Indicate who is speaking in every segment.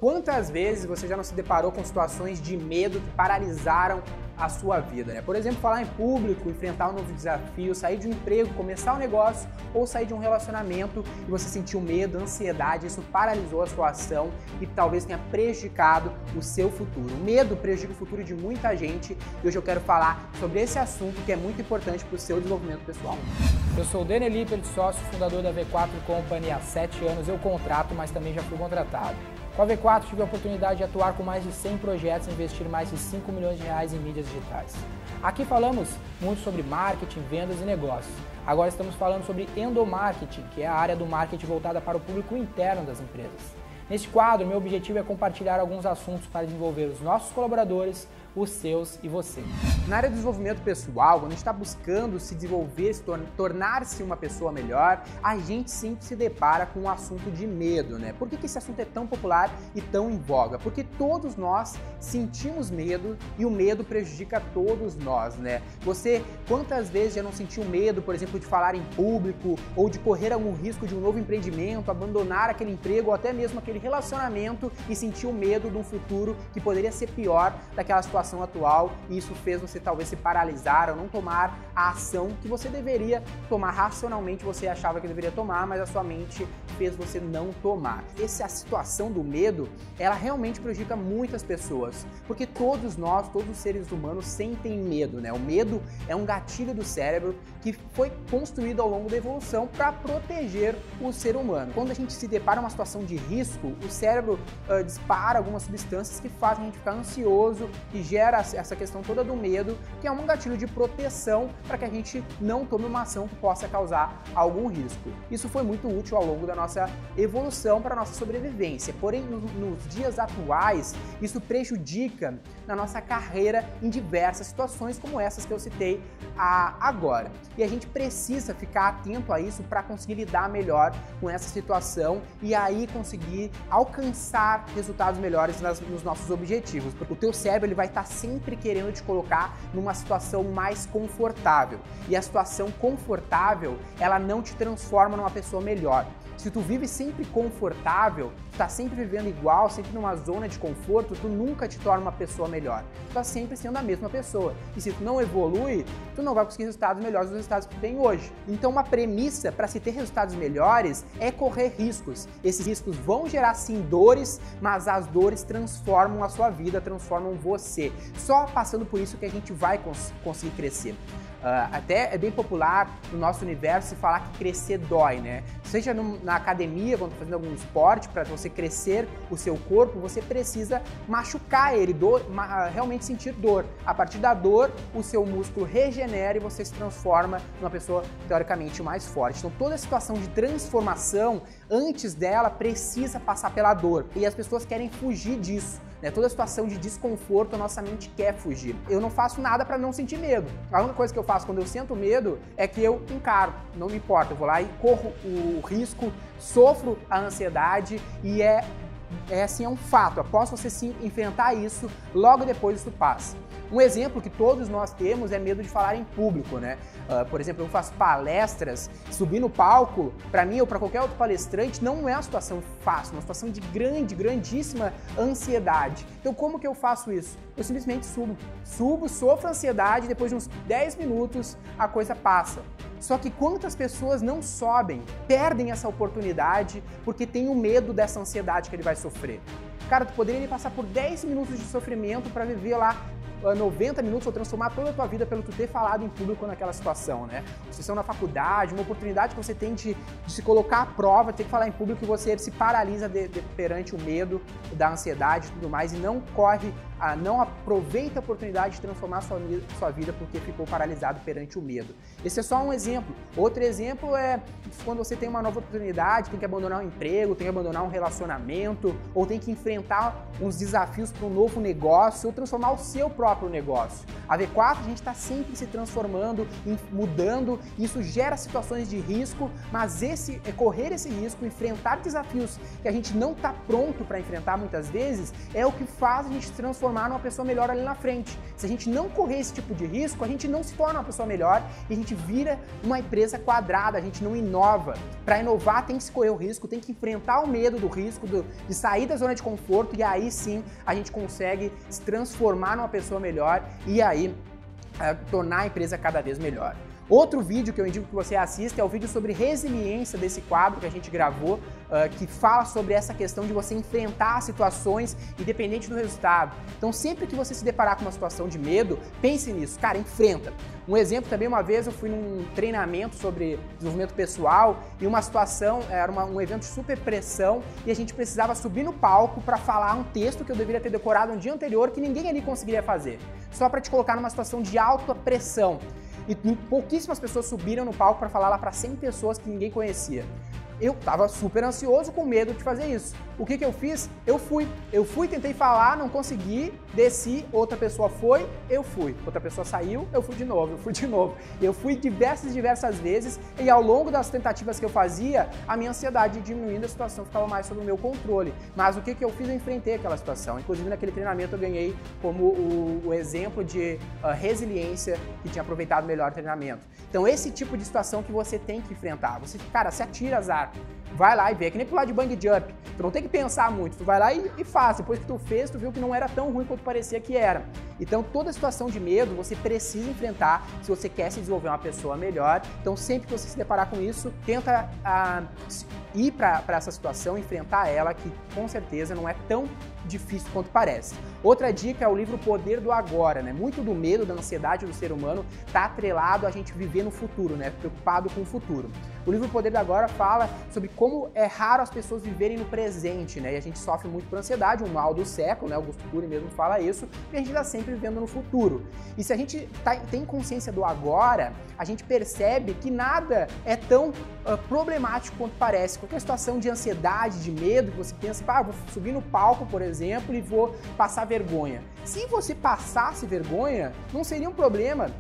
Speaker 1: Quantas vezes você já não se deparou com situações de medo que paralisaram a sua vida, né? Por exemplo, falar em público, enfrentar um novo desafio, sair de um emprego, começar um negócio ou sair de um relacionamento e você sentiu medo, ansiedade, isso paralisou a sua ação e talvez tenha prejudicado o seu futuro. O medo prejudica o futuro de muita gente e hoje eu quero falar sobre esse assunto que é muito importante para o seu desenvolvimento pessoal.
Speaker 2: Eu sou o Daniel Lippert, sócio fundador da V4 Company. Há 7 anos eu contrato, mas também já fui contratado. Com a V4 tive a oportunidade de atuar com mais de 100 projetos e investir mais de 5 milhões de reais em mídias digitais. Aqui falamos muito sobre marketing, vendas e negócios. Agora estamos falando sobre endomarketing, que é a área do marketing voltada para o público interno das empresas. Neste quadro, meu objetivo é compartilhar alguns assuntos para desenvolver os nossos colaboradores, os seus e você.
Speaker 1: Na área do desenvolvimento pessoal, quando a gente está buscando se desenvolver, tornar-se uma pessoa melhor, a gente sempre se depara com o assunto de medo, né? Por que esse assunto é tão popular e tão em voga? Porque todos nós sentimos medo e o medo prejudica todos nós, né? Você, quantas vezes já não sentiu medo, por exemplo, de falar em público ou de correr algum risco de um novo empreendimento, abandonar aquele emprego ou até mesmo aquele relacionamento e sentiu medo de um futuro que poderia ser pior daquela situação atual e isso fez você talvez se paralisar ou não tomar a ação que você deveria tomar racionalmente, você achava que deveria tomar, mas a sua mente fez você não tomar. A situação do medo, ela realmente prejudica muitas pessoas, porque todos nós, todos os seres humanos sentem medo, né? O medo é um gatilho do cérebro que foi construído ao longo da evolução para proteger o ser humano. Quando a gente se depara com uma situação de risco, o cérebro dispara algumas substâncias que fazem a gente ficar ansioso, que gera essa questão toda do medo, que é um gatilho de proteção para que a gente não tome uma ação que possa causar algum risco. Isso foi muito útil ao longo da nossa evolução para a nossa sobrevivência, porém nos dias atuais isso prejudica na nossa carreira em diversas situações como essas que eu citei agora. E a gente precisa ficar atento a isso para conseguir lidar melhor com essa situação e aí conseguir alcançar resultados melhores nos nossos objetivos, porque o teu cérebro ele vai estar sempre querendo te colocar numa situação mais confortável. E a situação confortável, ela não te transforma numa pessoa melhor. Se tu vive sempre confortável, tu tá sempre vivendo igual, sempre numa zona de conforto, tu nunca te torna uma pessoa melhor. Tu tá sempre sendo a mesma pessoa. E se tu não evolui, tu não vai conseguir resultados melhores dos resultados que tu tem hoje. Então uma premissa para se ter resultados melhores é correr riscos. Esses riscos vão gerar sim dores, mas as dores transformam a sua vida, transformam você. Só passando por isso que a gente vai conseguir crescer. Até é bem popular no nosso universo falar que crescer dói, né? Seja na academia, quando está fazendo algum esporte, para você crescer o seu corpo, você precisa machucar ele, realmente sentir dor. A partir da dor, o seu músculo regenera e você se transforma numa pessoa teoricamente mais forte. Então toda a situação de transformação, antes dela, precisa passar pela dor. E as pessoas querem fugir disso. Toda situação de desconforto, a nossa mente quer fugir. Eu não faço nada para não sentir medo. A única coisa que eu faço quando eu sinto medo é que eu encaro, não me importa. Eu vou lá e corro o risco, sofro a ansiedade e é um fato. Após você sim enfrentar isso, logo depois isso passa. Um exemplo que todos nós temos é medo de falar em público, né? Por exemplo, eu faço palestras, subir no palco, para mim ou para qualquer outro palestrante, não é uma situação fácil, uma situação de grandíssima ansiedade. Então, como que eu faço isso? Eu simplesmente subo, sofro ansiedade, depois de uns 10 minutos a coisa passa. Só que quantas pessoas não sobem, perdem essa oportunidade porque tem o medo dessa ansiedade que ele vai sofrer. Cara, tu poderia passar por 10 minutos de sofrimento para viver lá 90 minutos ou transformar toda a tua vida pelo tu ter falado em público naquela situação, né? Situação na faculdade, uma oportunidade que você tem de se colocar à prova, ter que falar em público e você se paralisa perante o medo da ansiedade e tudo mais e não aproveita a oportunidade de transformar a sua vida porque ficou paralisado perante o medo. Esse é só um exemplo. Outro exemplo é quando você tem uma nova oportunidade, tem que abandonar um emprego, tem que abandonar um relacionamento ou tem que enfrentar uns desafios para um novo negócio ou transformar o seu próprio próprio negócio. A V4, a gente está sempre se transformando, mudando, isso gera situações de risco, mas correr esse risco, enfrentar desafios que a gente não está pronto para enfrentar muitas vezes, é o que faz a gente se transformar numa pessoa melhor ali na frente. Se a gente não correr esse tipo de risco, a gente não se torna uma pessoa melhor e a gente vira uma empresa quadrada, a gente não inova. Para inovar tem que se correr o risco, tem que enfrentar o medo do risco, de sair da zona de conforto, e aí sim a gente consegue se transformar numa pessoa melhor e aí tornar a empresa cada vez melhor. Outro vídeo que eu indico que você assista é o vídeo sobre resiliência desse quadro que a gente gravou, que fala sobre essa questão de você enfrentar situações independente do resultado. Então sempre que você se deparar com uma situação de medo, pense nisso, cara, enfrenta. Um exemplo também, uma vez eu fui num treinamento sobre desenvolvimento pessoal e uma situação, era um evento de super pressão e a gente precisava subir no palco para falar um texto que eu deveria ter decorado um dia anterior que ninguém ali conseguiria fazer, só para te colocar numa situação de alta pressão. E pouquíssimas pessoas subiram no palco para falar lá para 100 pessoas que ninguém conhecia. Eu estava super ansioso, com medo de fazer isso. O que eu fiz? Eu fui, tentei falar, não consegui, desci, outra pessoa foi, eu fui. Outra pessoa saiu, eu fui de novo, Eu fui diversas vezes e ao longo das tentativas que eu fazia, a minha ansiedade diminuindo, a situação ficava mais sob o meu controle. Mas o que eu fiz? Eu enfrentei aquela situação. Inclusive naquele treinamento eu ganhei como o exemplo de resiliência que tinha aproveitado melhor o treinamento. Então esse tipo de situação que você tem que enfrentar. Você, cara, se atira azar. Vai lá e vê, é que nem pular de bungee jump. Tu não tem que pensar muito, tu vai lá e faz. Depois que tu fez, tu viu que não era tão ruim quanto parecia que era. Então toda situação de medo você precisa enfrentar se você quer se desenvolver uma pessoa melhor. Então sempre que você se deparar com isso, tenta ir para essa situação, enfrentar ela, que com certeza não é tão difícil quanto parece. Outra dica é o livro Poder do Agora, né? Muito do medo, da ansiedade do ser humano está atrelado a gente viver no futuro, né? Preocupado com o futuro. O livro Poder do Agora fala sobre como é raro as pessoas viverem no presente, né? E a gente sofre muito por ansiedade, um mal do século, né? Augusto Cury mesmo fala isso, e a gente está sempre vivendo no futuro. E se a gente tem consciência do agora, a gente percebe que nada é tão problemático quanto parece. Qualquer situação de ansiedade, de medo, que você pensa, vou subir no palco, por exemplo, e vou passar vergonha. Se você passasse vergonha, não seria um problema.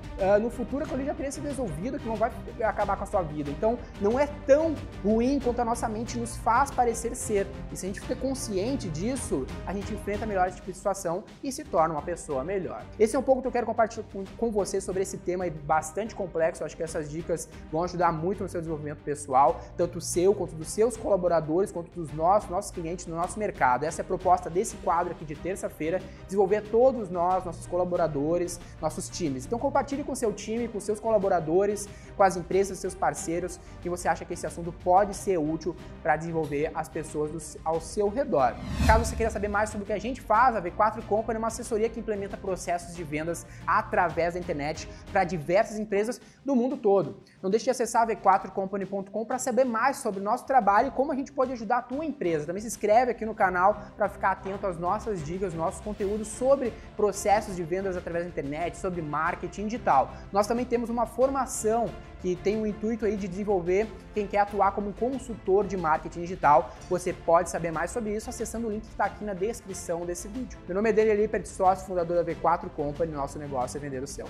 Speaker 1: No futuro, aquilo já teria sido resolvido, que não vai acabar com a sua vida. Então, não é tão ruim quanto a nossa mente nos faz parecer ser. E se a gente fica consciente disso, a gente enfrenta melhor esse tipo de situação e se torna uma pessoa melhor. Esse é um pouco que eu quero compartilhar com você sobre esse tema bastante complexo. Eu acho que essas dicas vão ajudar muito no seu desenvolvimento pessoal, tanto o seu, quanto dos seus colaboradores, quanto dos nossos clientes, no nosso mercado. Essa é a proposta desse quadro aqui de terça-feira, desenvolver todos nós, nossos colaboradores, nossos times. Então compartilhe com o seu time, com seus colaboradores, com as empresas, seus parceiros, que você acha que esse assunto pode ser útil para desenvolver as pessoas ao seu redor. Caso você queira saber mais sobre o que a gente faz, a V4 Company é uma assessoria que implementa processos de vendas através da internet para diversas empresas do mundo todo. Não deixe de acessar v4company.com para saber mais sobre o nosso trabalho e como a gente pode ajudar a tua empresa. Também se inscreve aqui no canal para ficar atento às nossas dicas, nossos conteúdos sobre processos de vendas através da internet, sobre marketing digital. Nós também temos uma formação que tem o intuito aí de desenvolver quem quer atuar como consultor de marketing digital. Você pode saber mais sobre isso acessando o link que está aqui na descrição desse vídeo. Meu nome é Daniel Lippert, sócio fundador da V4 Company. Nosso negócio é vender o seu.